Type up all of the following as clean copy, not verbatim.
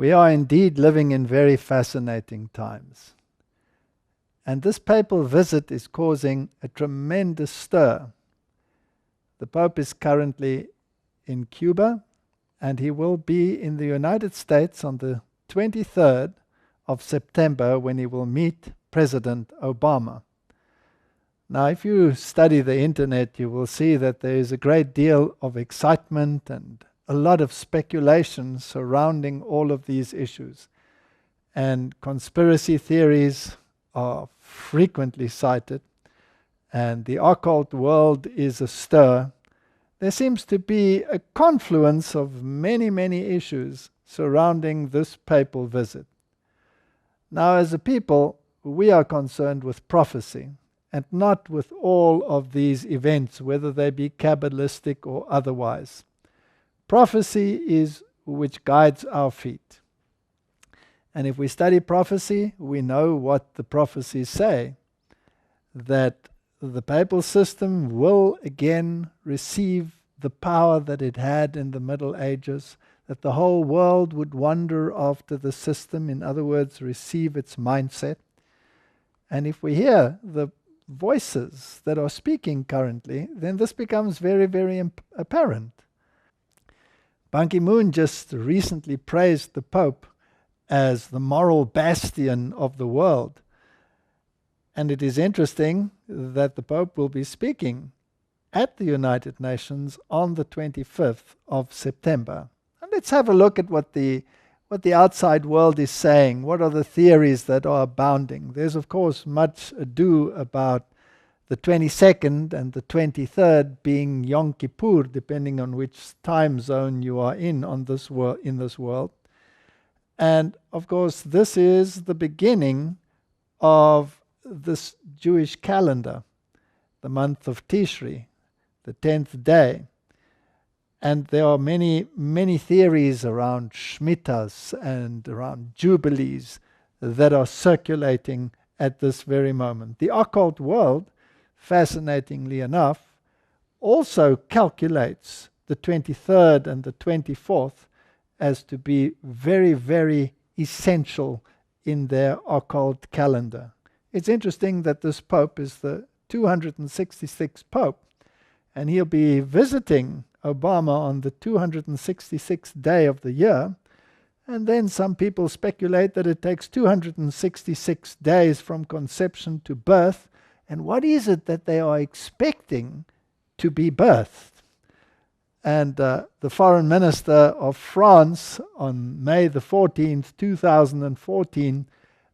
We are indeed living in very fascinating times. And this papal visit is causing a tremendous stir. The Pope is currently in Cuba, and he will be in the United States on the 23rd of September when he will meet President Obama. Now, if you study the internet, you will see that there is a great deal of excitement and a lot of speculation surrounding all of these issues. And conspiracy theories are frequently cited, and the occult world is astir. There seems to be a confluence of many, many issues surrounding this papal visit. Now, as a people, we are concerned with prophecy, and not with all of these events, whether they be Kabbalistic or otherwise. Prophecy is which guides our feet. And if we study prophecy, we know what the prophecies say, that the papal system will again receive the power that it had in the Middle Ages, that the whole world would wander after the system, in other words, receive its mindset. And if we hear the voices that are speaking currently, then this becomes very, very apparent. Ban Ki-moon just recently praised the Pope as the moral bastion of the world. And it is interesting that the Pope will be speaking at the United Nations on the 25th of September. And let's have a look at what the outside world is saying. What are the theories that are abounding? There's, of course, much ado about the 22nd and the 23rd being Yom Kippur, depending on which time zone you are in this world. And, of course, this is the beginning of this Jewish calendar, the month of Tishri, the 10th day. And there are many, many theories around Shmitas and around Jubilees that are circulating at this very moment. The occult world, fascinatingly enough, also calculates the 23rd and the 24th as to be very, very essential in their occult calendar. It's interesting that this Pope is the 266th Pope, and he'll be visiting Obama on the 266th day of the year, and then some people speculate that it takes 266 days from conception to birth, and what is it that they are expecting to be birthed? And the Foreign Minister of France on May the 14th, 2014,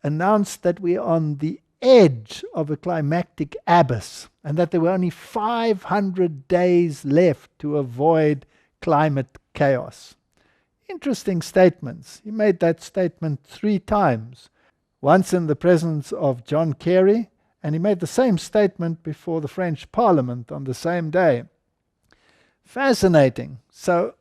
announced that we are on the edge of a climactic abyss, and that there were only 500 days left to avoid climate chaos. Interesting statements. He made that statement 3 times, once in the presence of John Kerry, and he made the same statement before the French Parliament on the same day. Fascinating. So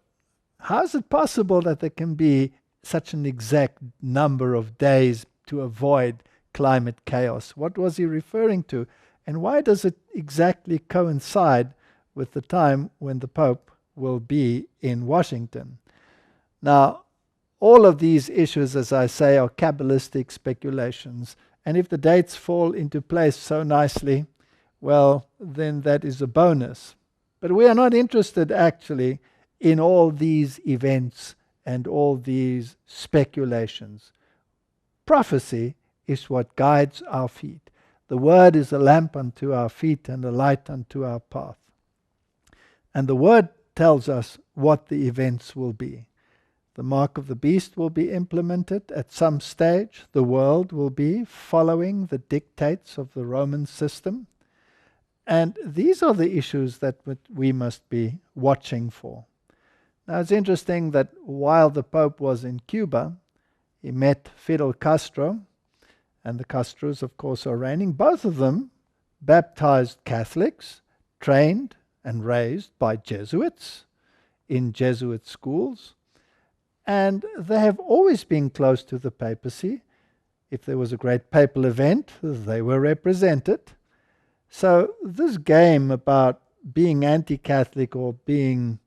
how is it possible that there can be such an exact number of days to avoid climate chaos? What was he referring to? And why does it exactly coincide with the time when the Pope will be in Washington? Now, all of these issues, as I say, are Kabbalistic speculations. And if the dates fall into place so nicely, well, then that is a bonus. But we are not interested actually in all these events and all these speculations. Prophecy is what guides our feet. The word is a lamp unto our feet and a light unto our path. And the word tells us what the events will be. The mark of the beast will be implemented at some stage. The world will be following the dictates of the Roman system. And these are the issues that we must be watching for. Now, it's interesting that while the Pope was in Cuba, he met Fidel Castro, and the Castros, of course, are reigning. Both of them baptized Catholics, trained and raised by Jesuits in Jesuit schools. And they have always been close to the papacy. If there was a great papal event, they were represented. So this game about being anti-Catholic or being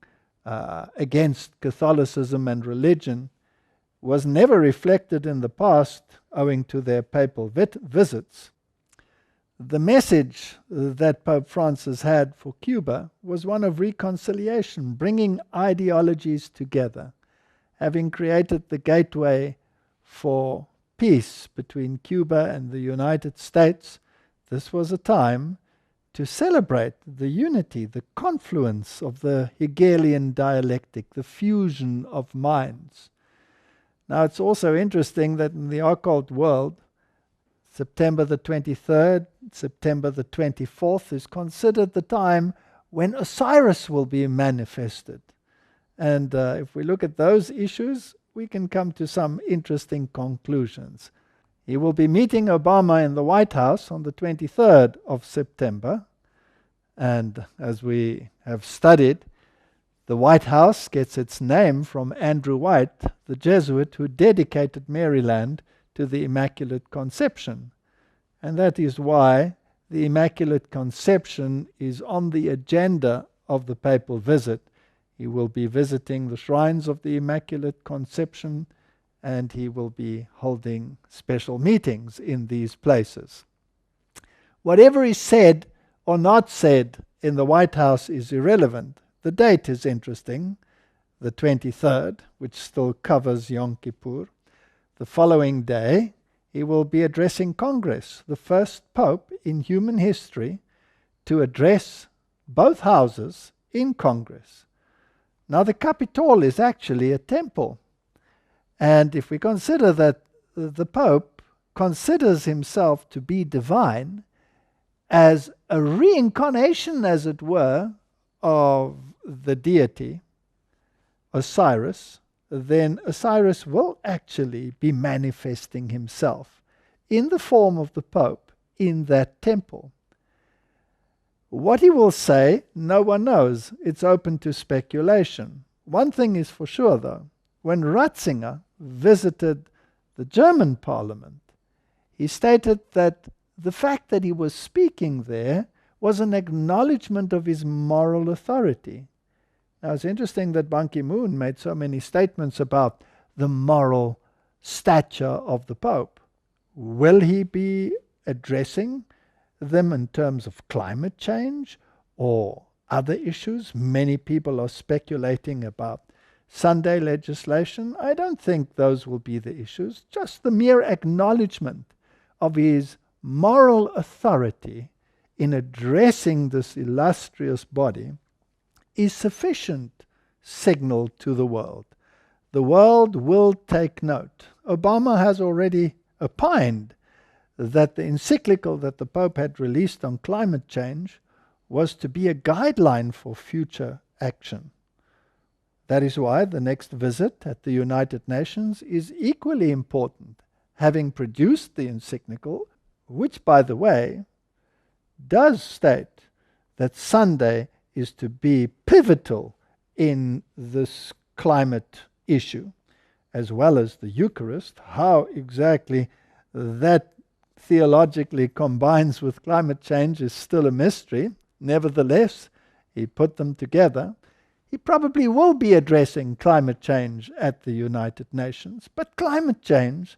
against Catholicism and religion, was never reflected in the past owing to their papal visits. The message that Pope Francis had for Cuba was one of reconciliation, bringing ideologies together, having created the gateway for peace between Cuba and the United States. This was a time to celebrate the unity, the confluence of the Hegelian dialectic, the fusion of minds. Now, it's also interesting that in the occult world, September the 23rd, September the 24th is considered the time when Osiris will be manifested. And if we look at those issues, we can come to some interesting conclusions. He will be meeting Obama in the White House on the 23rd of September. And as we have studied, the White House gets its name from Andrew White, the Jesuit who dedicated Maryland to the Immaculate Conception. And that is why the Immaculate Conception is on the agenda of the papal visit. He will be visiting the shrines of the Immaculate Conception, and he will be holding special meetings in these places. Whatever is said or not said in the White House is irrelevant. The date is interesting, the 23rd, which still covers Yom Kippur. The following day, he will be addressing Congress, the first pope in human history to address both houses in Congress. Now, the Capitol is actually a temple. And if we consider that the Pope considers himself to be divine, as a reincarnation, as it were, of the deity, Osiris, then Osiris will actually be manifesting himself in the form of the Pope in that temple. What he will say, no one knows. It's open to speculation. One thing is for sure, though. When Ratzinger visited the German parliament, he stated that the fact that he was speaking there was an acknowledgement of his moral authority. Now, it's interesting that Ban Ki-moon made so many statements about the moral stature of the Pope. Will he be addressing them in terms of climate change or other issues? Many people are speculating about Sunday legislation. I don't think those will be the issues. Just the mere acknowledgement of his moral authority in addressing this illustrious body is sufficient signal to the world. The world will take note. Obama has already opined that the encyclical that the Pope had released on climate change was to be a guideline for future action. That is why the next visit at the United Nations is equally important, having produced the encyclical, which, by the way, does state that Sunday is to be pivotal in this climate issue, as well as the Eucharist. How exactly that theologically combines with climate change is still a mystery. Nevertheless, he put them together. He probably will be addressing climate change at the United Nations, but climate change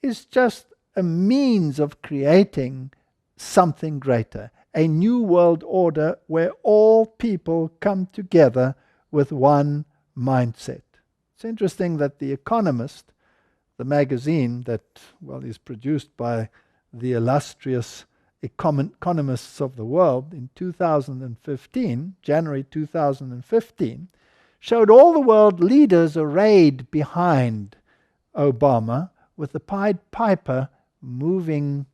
is just a means of creating something greater, a new world order where all people come together with one mindset. It's interesting that The Economist, the magazine that, is produced by the illustrious economists of the world, in 2015, January 2015, showed all the world leaders arrayed behind Obama with the Pied Piper moving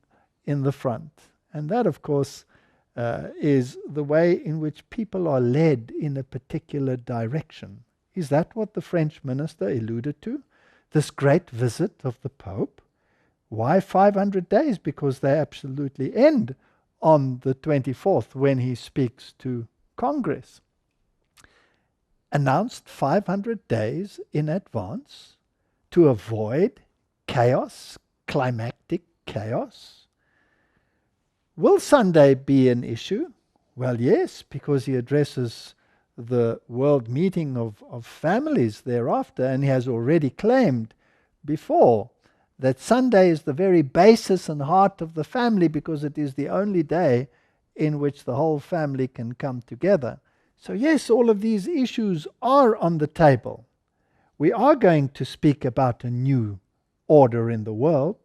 in the front. And that, of course, is the way in which people are led in a particular direction. Is that what the French minister alluded to? This great visit of the Pope? Why 500 days? Because they absolutely end on the 24th when he speaks to Congress. Announced 500 days in advance to avoid chaos, climactic chaos. Will Sunday be an issue? Well, yes, because he addresses the World Meeting of Families thereafter, and he has already claimed before, that Sunday is the very basis and heart of the family because it is the only day in which the whole family can come together. So yes, all of these issues are on the table. We are going to speak about a new order in the world,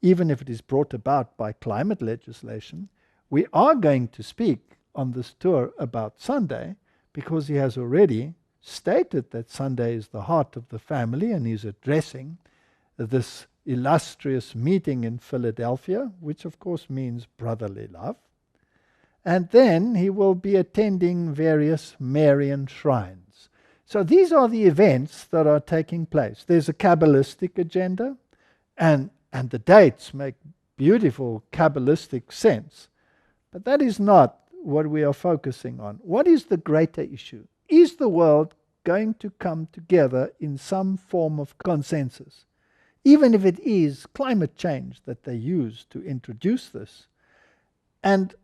even if it is brought about by climate legislation. We are going to speak on this tour about Sunday because he has already stated that Sunday is the heart of the family, and he's addressing this illustrious meeting in Philadelphia, which of course means brotherly love. And then he will be attending various Marian shrines. So these are the events that are taking place. There's a Kabbalistic agenda, and the dates make beautiful Kabbalistic sense. But that is not what we are focusing on. What is the greater issue? Is the world going to come together in some form of consensus? Even if it is climate change that they use to introduce this. And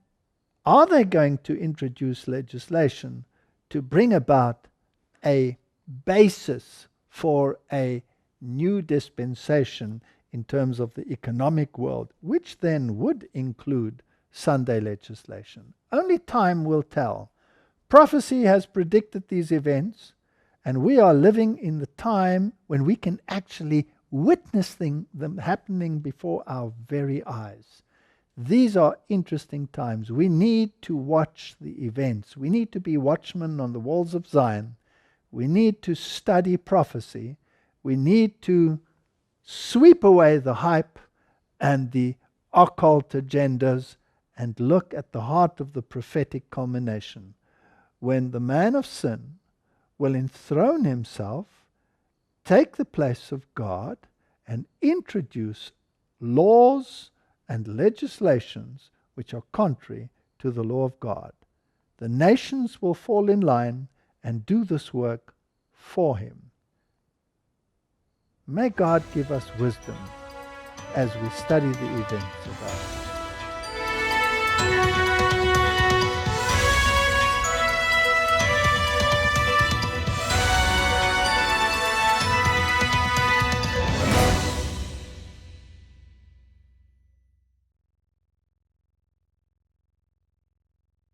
are they going to introduce legislation to bring about a basis for a new dispensation in terms of the economic world, which then would include Sunday legislation? Only time will tell. Prophecy has predicted these events, and we are living in the time when we can actually witness them happening before our very eyes. These are interesting times. We need to watch the events. We need to be watchmen on the walls of Zion. We need to study prophecy. We need to sweep away the hype and the occult agendas and look at the heart of the prophetic culmination, when the man of sin will enthrone himself, take the place of God, and introduce laws and legislations which are contrary to the law of God. The nations will fall in line and do this work for him. May God give us wisdom as we study the events of our